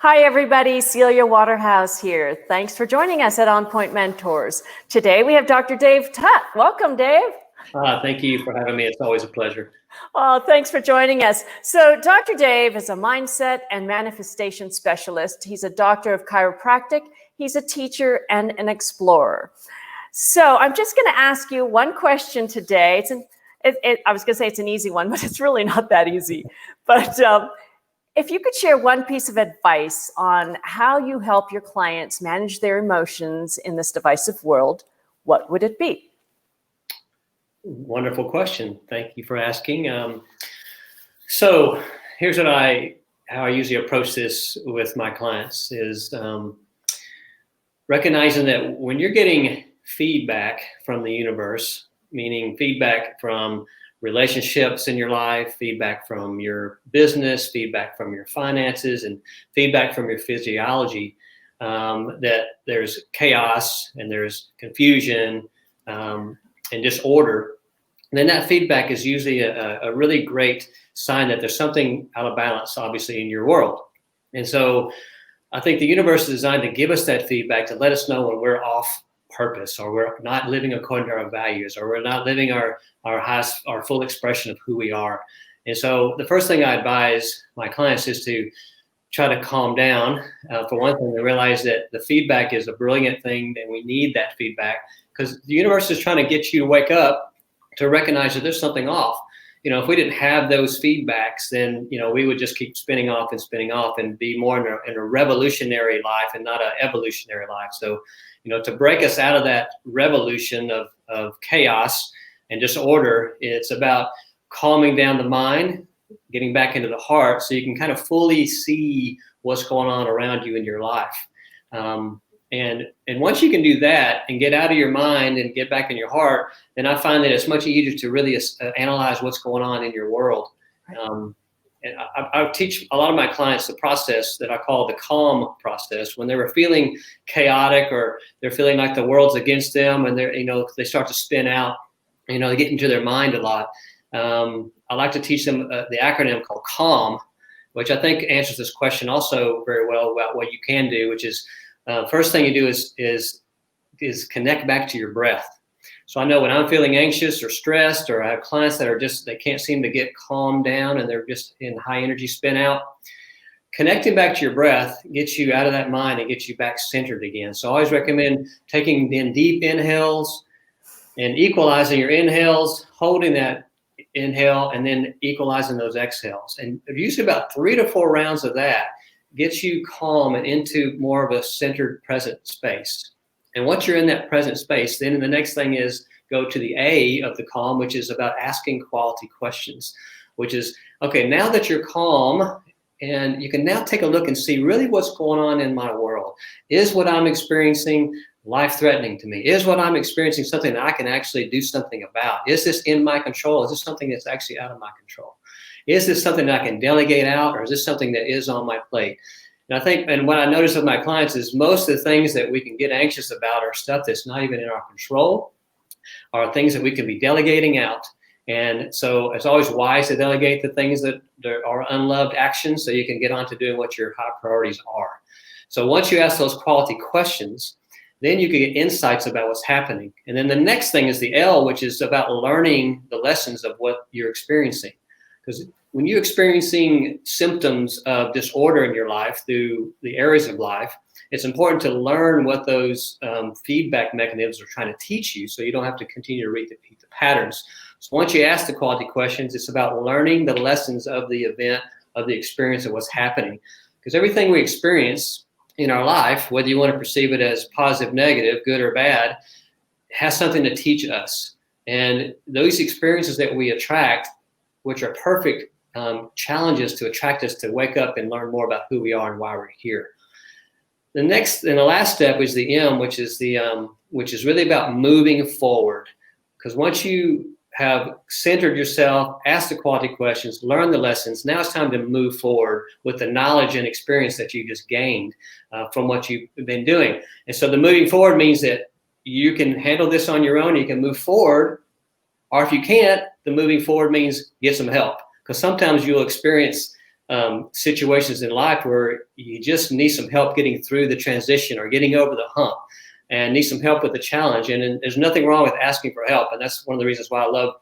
Hi, everybody. Celia Waterhouse here. Thanks for joining us at OnPoint Mentors. Today, we have Dr. Dave Tutt. Welcome, Dave. Thank you for having me. It's always a pleasure. Oh, thanks for joining us. So Dr. Dave is a mindset and manifestation specialist. He's a doctor of chiropractic. He's a teacher and an explorer. So I'm just going to ask you one question today. I was going to say it's an easy one, but it's really not that easy. But if you could share one piece of advice on how you help your clients manage their emotions in this divisive world, what would it be? Wonderful question. Thank you for asking. So here's how I usually approach this with my clients is recognizing that when you're getting feedback from the universe, meaning feedback from relationships in your life, feedback from your business, feedback from your finances, and feedback from your physiology, that there's chaos and there's confusion and disorder, then that feedback is usually a really great sign that there's something out of balance, obviously, in your world. And so I think the universe is designed to give us that feedback to let us know when we're off purpose, or we're not living according to our values, or we're not living our full expression of who we are. And so the first thing I advise my clients is to try to calm down. For one thing, to realize that the feedback is a brilliant thing, and we need that feedback because the universe is trying to get you to wake up to recognize that there's something off. You know, if we didn't have those feedbacks, then, you know, we would just keep spinning off and be more in a revolutionary life and not an evolutionary life. So, you know, to break us out of that revolution of chaos and disorder, it's about calming down the mind, getting back into the heart so you can kind of fully see what's going on around you in your life. And once you can do that and get out of your mind and get back in your heart, then I find that it's much easier to really analyze what's going on in your world. And I teach a lot of my clients the process that I call the calm process. When they were feeling chaotic or they're feeling like the world's against them and they start to spin out, they get into their mind a lot. I like to teach them the acronym called CALM, which I think answers this question also very well about what you can do, which is first thing you do is connect back to your breath. So I know when I'm feeling anxious or stressed, or I have clients that are they can't seem to get calmed down and they're just in high energy spin out, connecting back to your breath gets you out of that mind and gets you back centered again. So I always recommend taking in deep inhales and equalizing your inhales, holding that inhale, and then equalizing those exhales. And usually about 3 to 4 rounds of that gets you calm and into more of a centered present space. And once you're in that present space, then the next thing is go to the A of the calm, which is about asking quality questions, which is, okay, now that you're calm, and you can now take a look and see really what's going on in my world. Is what I'm experiencing life-threatening to me? Is what I'm experiencing something that I can actually do something about? Is this in my control? Is this something that's actually out of my control? Is this something that I can delegate out, or is this something that is on my plate? And I think, and what I notice with my clients is most of the things that we can get anxious about are stuff that's not even in our control, are things that we can be delegating out. And so it's always wise to delegate the things that are unloved actions so you can get on to doing what your high priorities are. So once you ask those quality questions, then you can get insights about what's happening. And then the next thing is the L, which is about learning the lessons of what you're experiencing. Because when you're experiencing symptoms of disorder in your life through the areas of life, it's important to learn what those feedback mechanisms are trying to teach you so you don't have to continue to repeat the patterns. So once you ask the quality questions, it's about learning the lessons of the event, of the experience of what's happening. Because everything we experience in our life, whether you want to perceive it as positive, negative, good or bad, has something to teach us. And those experiences that we attract, which are perfect challenges to attract us to wake up and learn more about who we are and why we're here. The next and the last step is the M, which is really about moving forward. Because once you have centered yourself, asked the quality questions, learned the lessons, now it's time to move forward with the knowledge and experience that you just gained from what you've been doing. And so the moving forward means that you can handle this on your own, you can move forward, or if you can't, the moving forward means get some help. Because sometimes you'll experience situations in life where you just need some help getting through the transition or getting over the hump and need some help with the challenge. And there's nothing wrong with asking for help. And that's one of the reasons why I love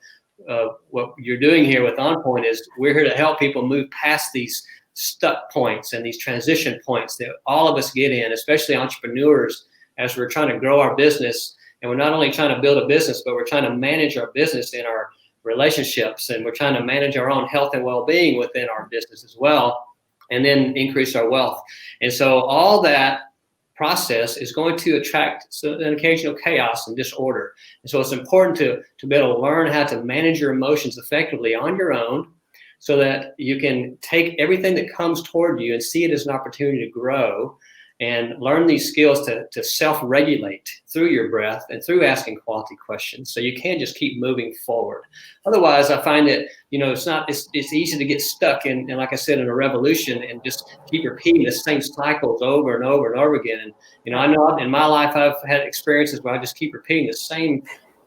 what you're doing here with OnPoint is we're here to help people move past these stuck points and these transition points that all of us get in, especially entrepreneurs, as we're trying to grow our business. And we're not only trying to build a business, but we're trying to manage our business in our relationships, and we're trying to manage our own health and well-being within our business as well, and then increase our wealth. And so all that process is going to attract an occasional chaos and disorder. And so it's important to be able to learn how to manage your emotions effectively on your own, so that you can take everything that comes toward you and see it as an opportunity to grow and learn these skills to self-regulate through your breath and through asking quality questions. So you can't just keep moving forward. Otherwise, I find that, it's easy to get stuck in, and like I said, in a revolution and just keep repeating the same cycles over and over and over again. And, I know in my life, I've had experiences where I just keep repeating the same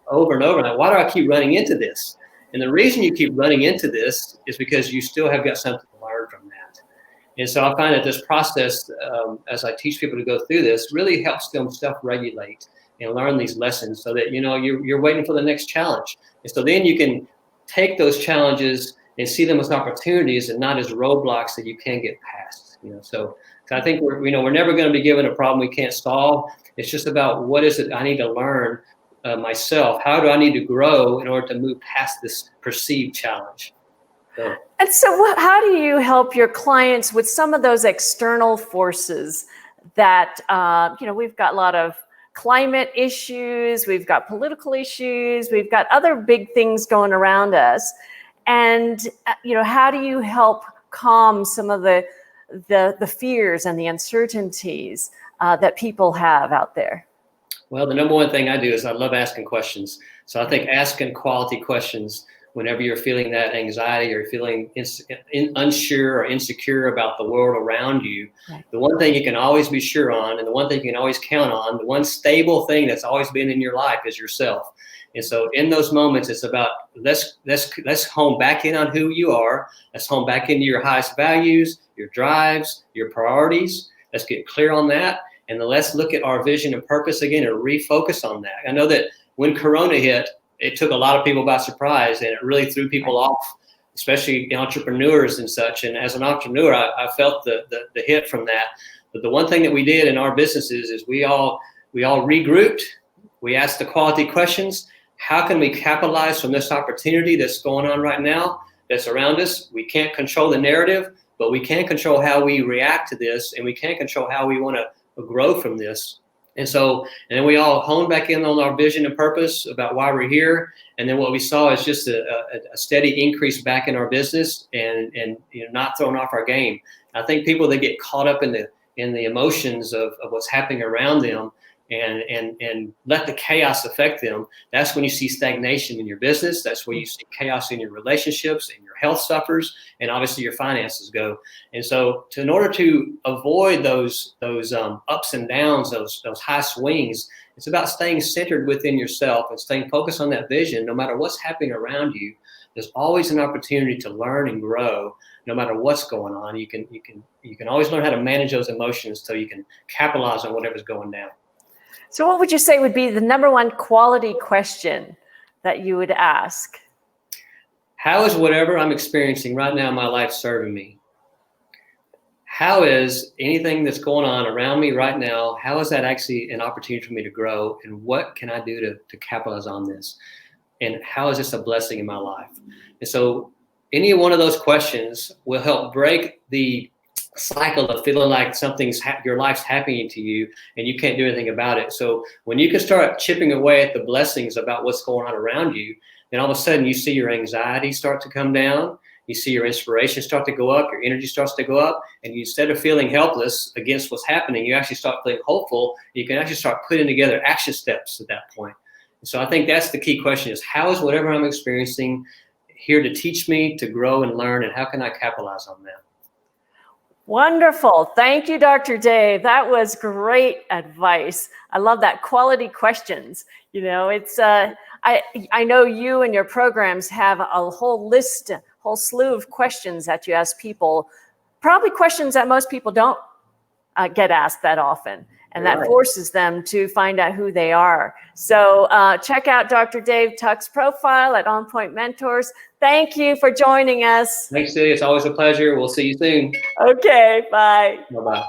over and over. Like, why do I keep running into this? And the reason you keep running into this is because you still have got something to learn from that. And so I find that this process, as I teach people to go through this, really helps them self-regulate and learn these lessons so that, you're waiting for the next challenge. And so then you can take those challenges and see them as opportunities and not as roadblocks that you can get past. So I think we're never going to be given a problem we can't solve. It's just about what is it I need to learn myself? How do I need to grow in order to move past this perceived challenge? And so how do you help your clients with some of those external forces that, we've got a lot of climate issues, we've got political issues, we've got other big things going around us. And, how do you help calm some of the fears and the uncertainties that people have out there? Well, the number one thing I do is I love asking questions. So I think asking quality questions whenever you're feeling that anxiety or feeling unsure or insecure about the world around you, right. The one thing you can always be sure on, and the one thing you can always count on, the one stable thing that's always been in your life is yourself. And so in those moments, it's about let's hone back in on who you are. Let's hone back into your highest values, your drives, your priorities. Let's get clear on that. And then let's look at our vision and purpose again and refocus on that. I know that when Corona hit, it took a lot of people by surprise, and it really threw people off, especially entrepreneurs and such. And as an entrepreneur, I felt the hit from that. But the one thing that we did in our businesses is we all regrouped. We asked the quality questions. How can we capitalize from this opportunity that's going on right now, that's around us? We can't control the narrative, but we can control how we react to this, and we can control how we want to grow from this. And then we all honed back in on our vision and purpose about why we're here. And then what we saw is just a steady increase back in our business and not throwing off our game. I think people that get caught up in the emotions of what's happening around them and let the chaos affect them, that's when you see stagnation in your business. That's where you see chaos in your relationships, and your health suffers, and obviously your finances go. And so in order to avoid those ups and downs, those high swings, it's about staying centered within yourself and staying focused on that vision. No matter what's happening around you, there's always an opportunity to learn and grow. No matter what's going on, you can always learn how to manage those emotions so you can capitalize on whatever's going down. So what would you say would be the number one quality question that you would ask? How is whatever I'm experiencing right now in my life serving me? How is anything that's going on around me right now, how is that actually an opportunity for me to grow? And what can I do to capitalize on this? And how is this a blessing in my life? And so any one of those questions will help break the cycle of feeling like your life's happening to you and you can't do anything about it. So when you can start chipping away at the blessings about what's going on around you, then all of a sudden you see your anxiety start to come down, you see your inspiration start to go up, your energy starts to go up, and instead of feeling helpless against what's happening, you actually start feeling hopeful. You can actually start putting together action steps at that point. And so I think that's the key question is, how is whatever I'm experiencing here to teach me to grow and learn, and how can I capitalize on that? Wonderful. Thank you, Dr. Dave. That was great advice. I love that. Quality questions. It's I know you and your programs have a whole slew of questions that you ask people probably questions that most people don't get asked that often. And that forces them to find out who they are. So check out Dr. Dave Tuck's profile at OnPoint Mentors. Thank you for joining us. Thanks, Celia. It's always a pleasure. We'll see you soon. Okay, bye. Bye-bye.